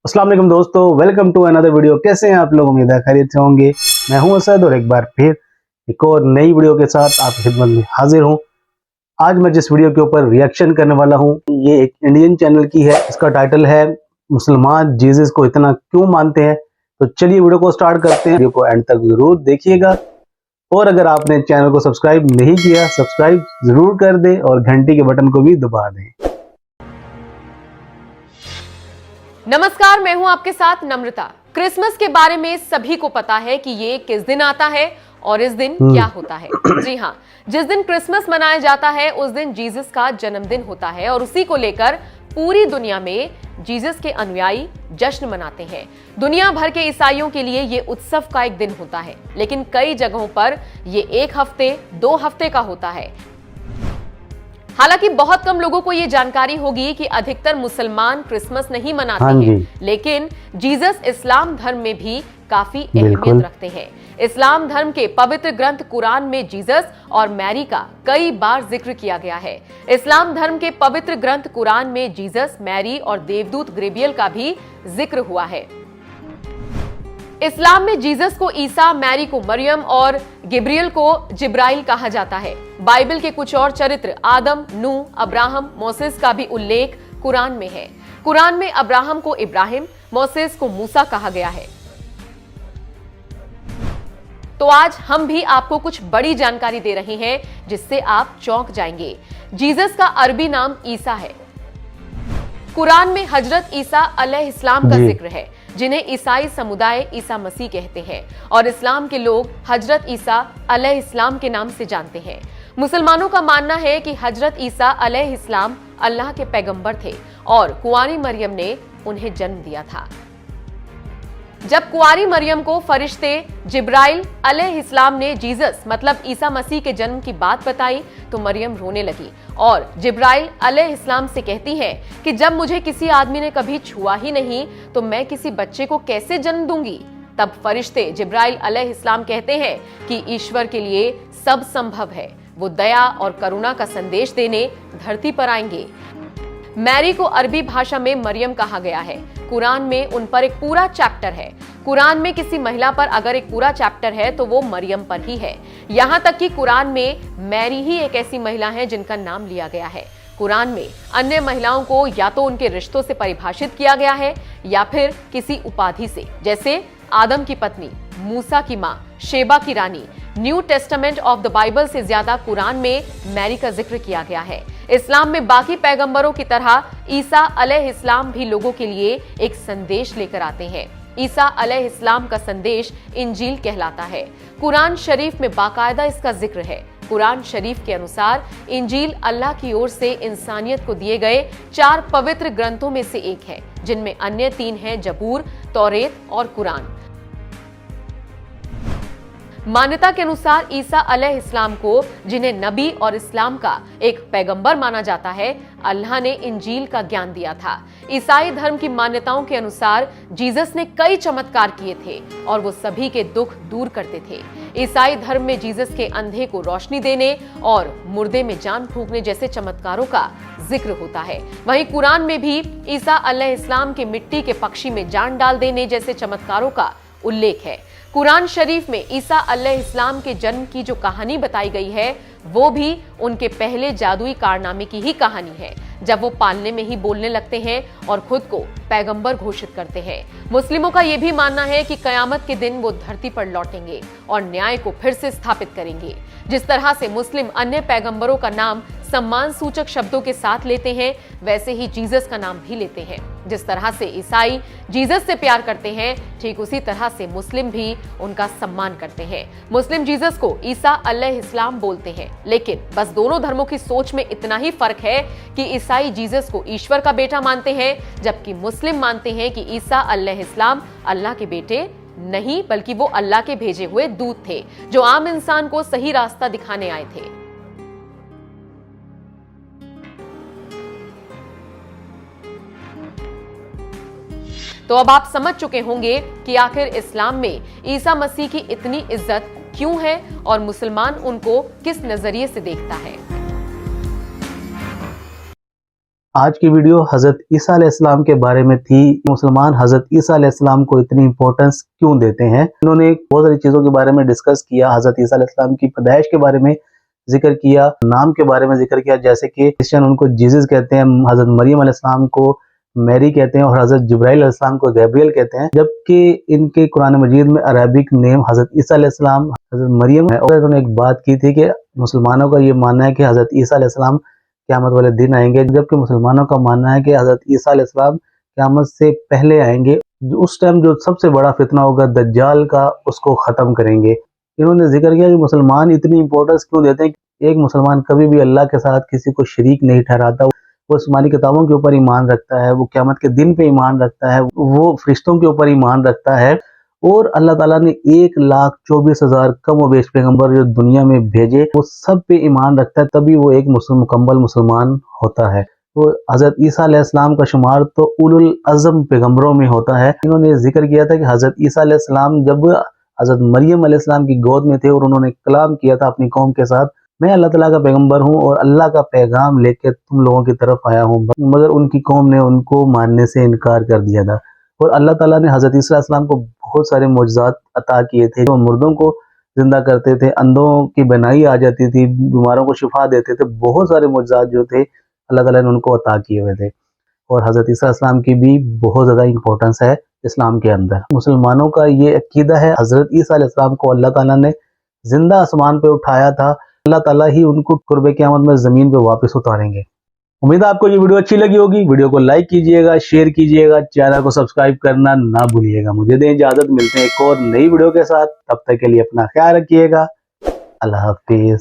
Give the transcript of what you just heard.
अस्सलाम वालेकुम दोस्तों, वेलकम टू अनदर वीडियो। कैसे हैं आप लोग? उम्मीद है खैरियत से होंगे। मैं हूं असद और एक बार फिर एक और नई वीडियो के साथ आपकी खिदमत में हाजिर हूं। आज मैं जिस वीडियो के ऊपर रिएक्शन करने वाला हूं, ये एक इंडियन चैनल की है। इसका टाइटल है मुसलमान जीसस को इतना क्यों मानते हैं। तो चलिए वीडियो को स्टार्ट करते हैं। वीडियो को एंड तक जरूर देखिएगा और अगर आपने चैनल को सब्सक्राइब नहीं किया, सब्सक्राइब जरूर कर दें और घंटी के बटन को भी दबा दें। नमस्कार, मैं हूं आपके साथ नम्रता। क्रिसमस के बारे में सभी को पता है कि ये किस दिन आता है और इस दिन क्या होता है। जी हां, जिस दिन क्रिसमस मनाया जाता है उस दिन जीसस का जन्मदिन होता है और उसी को लेकर पूरी दुनिया में जीसस के अनुयायी जश्न मनाते हैं। दुनिया भर के ईसाइयों के लिए ये उत्सव का एक दिन होता है, लेकिन कई जगहों पर ये एक हफ्ते 2 हफ्ते का होता है। हालांकि बहुत कम लोगों को ये जानकारी होगी कि अधिकतर मुसलमान क्रिसमस नहीं मनाते हैं, लेकिन जीसस इस्लाम धर्म में भी काफी अहमियत रखते हैं। इस्लाम धर्म के पवित्र ग्रंथ कुरान में जीसस और मैरी का कई बार जिक्र किया गया है। इस्लाम धर्म के पवित्र ग्रंथ कुरान में जीसस, मैरी और देवदूत गब्रिएल का भी जिक्र हुआ है। इस्लाम में जीसस को ईसा, मैरी को मरियम और गब्रिएल को जिब्राइल कहा जाता है। बाइबल के कुछ और चरित्र आदम, नूह, अब्राहम, मोसेस का भी उल्लेख कुरान में है। कुरान में अब्राहम को इब्राहिम, मोसेस को मूसा कहा गया है। तो आज हम भी आपको कुछ बड़ी जानकारी दे रहे हैं जिससे आप चौंक जाएंगे। जीसस का अरबी नाम ईसा है। कुरान में हजरत ईसा अलैहिस्सलाम का जिक्र है, जिन्हें ईसाई समुदाय ईसा मसीह कहते हैं और इस्लाम के लोग हजरत ईसा अलैहिस्सलाम के नाम से जानते हैं। मुसलमानों का मानना है कि हजरत ईसा अलैहिस्सलाम अल्लाह के पैगंबर थे और कुंवारी मरियम ने उन्हें जन्म दिया था। जब कुंवारी मरियम को फरिश्ते जिब्राइल अलैहिस्सलाम ने जीसस मतलब ईसा मसीह के जन्म की बात बताई तो मरियम रोने लगी और जिब्राइल अलैहिस्सलाम से कहती है कि जब मुझे किसी आदमी ने कभी छुआ ही नहीं तो मैं किसी बच्चे को कैसे जन्म दूंगी। तब फरिश्ते जिब्राइल अलैहिस्सलाम कहते हैं कि ईश्वर के लिए सब संभव है, वो दया और करुणा का संदेश देने धरती पर आएंगे। मैरी को अरबी भाषा में मरियम कहा गया है। कुरान में उन पर एक पूरा चैप्टर है। कुरान में किसी महिला पर अगर एक पूरा चैप्टर है तो वो मरियम पर ही है। यहाँ तक कि कुरान में मैरी ही एक ऐसी महिला है जिनका नाम लिया गया है। कुरान में अन्य महिलाओं को या तो उनके रिश्तों से परिभाषित किया गया है या फिर किसी उपाधि से, जैसे आदम की पत्नी, मूसा की मां, शेबा की रानी। New testament of the Bible से ज्यादा कुरान में मैरी का जिक्र किया गया है। इस्लाम में बाकी पैगंबरों की तरह ईसा अलैहिस्सलाम भी लोगों के लिए एक संदेश लेकर आते हैं। ईसा अलैहिस्सलाम का संदेश इंजील कहलाता है। कुरान शरीफ में बाकायदा इसका जिक्र है। कुरान शरीफ के अनुसार इंजील अल्लाह की ओर से इंसानियत को दिए गए 4 पवित्र ग्रंथों में से एक है, जिनमें अन्य 3 हैं जबूर, तौरेत और कुरान। मान्यता के अनुसार ईसा अलैहिस्सलाम को, जिन्हें नबी और इस्लाम का एक पैगंबर माना जाता है, अल्लाह ने इंजील का ज्ञान दिया था। ईसाई धर्म की मान्यताओं के अनुसार जीसस ने कई चमत्कार किए थे और वो सभी के दुख दूर करते थे। ईसाई धर्म में जीसस के अंधे को रोशनी देने और मुर्दे में जान फूंकने जैसे चमत्कारों का जिक्र होता है। वहीं कुरान में भी ईसा अलैहिस्सलाम के मिट्टी के पक्षी में जान डाल देने जैसे चमत्कारों का उल्लेख है। कुरान शरीफ में ईसा अलैहिस्सलाम के जन्म की जो कहानी बताई गई है वो भी उनके पहले जादुई कारनामे की ही कहानी है, जब वो पालने में ही बोलने लगते हैं और खुद को पैगंबर घोषित करते हैं। मुस्लिमों का यह भी मानना है कि कयामत के दिन वो धरती पर लौटेंगे और न्याय को फिर से स्थापित करेंगे। जिस तरह से मुस्लिम अन्य पैगंबरों का नाम सम्मान सूचक शब्दों के साथ लेते हैं, वैसे ही जीसस का नाम भी लेते हैं। जिस तरह से ईसाई जीसस से प्यार करते हैं, ठीक उसी तरह से मुस्लिम भी उनका सम्मान करते हैं। मुस्लिम जीसस को ईसा अलैहिस्सलाम बोलते हैं, लेकिन बस दोनों धर्मों की सोच में इतना ही फर्क है कि ईसाई जीसस को ईश्वर का बेटा मानते हैं, जबकि मुस्लिम मानते हैं कि ईसा अलैहिस्सलाम अल्लाह के बेटे नहीं बल्कि वो अल्लाह के भेजे हुए दूत थे, जो आम इंसान को सही रास्ता दिखाने आए थे। तो अब आप समझ चुके होंगे कि आखिर इस्लाम में ईसा मसीह की इतनी इज्जत क्यों है और मुसलमान उनको किस नजरिए से देखता है। आज की वीडियो हज़रत ईसा अलैहिस्सलाम के बारे में थी। मुसलमान हज़रत ईसा अलैहिस्सलाम को इतनी इंपॉर्टेंस क्यों देते हैं। इन्होंने बहुत सारी चीज़ों के बारे में डिस्कस किया। हज़रत ईसा अलैहिस्सलाम की पैदाइश के बारे में जिक्र किया, नाम के बारे में जिक्र किया, जैसे कि क्रिश्चियन उनको जीसस कहते हैं, हज़रत मरियम अलैहिस्सलाम को मैरी कहते हैं और हज़रत जिब्राइल अलैहिस्सलाम को गैब्रियल कहते हैं, जबकि इनके कुरान मजीद में अरबिक नेम हज़रत ईसा अलैहिस्सलाम, हज़रत मरियम है। और उन्होंने एक बात की थी कि मुसलमानों का ये मानना है कि हज़रत ईसा अलैहिस्सलाम क़यामत वाले दिन आएंगे, जबकि मुसलमानों का मानना है कि हज़रत ईसा अलैहिस्सलाम क़यामत से पहले आएंगे। उस टाइम जो सबसे बड़ा फितना होगा दज्जाल का, उसको ख़त्म करेंगे। इन्होंने जिक्र किया कि मुसलमान इतनी इंपॉर्टेंस क्यों देते हैं। एक मुसलमान कभी भी अल्लाह के साथ किसी को शरीक नहीं ठहराता। वो आसमानी किताबों के ऊपर ईमान रखता है, वो क़यामत के दिन पे ईमान रखता है, वो फरिश्तों के ऊपर ईमान रखता है। और अल्लाह ताला ने 1,24,000 कम व बेश पैगम्बर जो दुनिया में भेजे, वो सब पे ईमान रखता है, तभी वो एक मुकम्मल मुसलमान होता है। तो हज़रत ईसा अलैहिस्सलाम का शुमार तो उलुल अज़म पैगम्बरों में होता है। इन्होंने जिक्र किया था कि हज़रत ईसा अलैहिस्सलाम जब हज़रत मरियम अलैहिस्सलाम की गोद में थे और उन्होंने कलाम किया था अपनी कौम के साथ, मैं अल्लाह ताला का पैगम्बर हूँ और अल्लाह का पैगाम लेके तुम लोगों की तरफ आया हूँ, मगर उनकी कौम ने उनको मानने से इनकार कर दिया था। और अल्लाह ताला ने हज़रत ईसा अलैहिस्सलाम को बहुत सारे मुअज्जिज़ात अता किए थे। वो मुर्दों को जिंदा करते थे, अंधों की बनाई आ जाती थी, बीमारों को शिफा देते थे। बहुत सारे मुअज्जिज़ात जो थे अल्लाह ताला ने उनको अता किए हुए थे। और हज़रत ईसा अलैहिस्सलाम की भी बहुत ज़्यादा इंपॉर्टेंस है इस्लाम के अंदर। मुसलमानों का ये अकीदा है, हज़रत ईसा अलैहिस्सलाम को अल्लाह ताला ने जिंदा आसमान पे उठाया था। अल्लाह ताला ही उनको कुर्बे क़यामत में ज़मीन पे वापस उतारेंगे। उम्मीद है आपको ये वीडियो अच्छी लगी होगी। वीडियो को लाइक कीजिएगा, शेयर कीजिएगा, चैनल को सब्सक्राइब करना ना भूलिएगा। मुझे दें इजाज़त, मिलते हैं एक और नई वीडियो के साथ। तब तक के लिए अपना ख्याल रखिएगा। अल्लाह हाफिज़।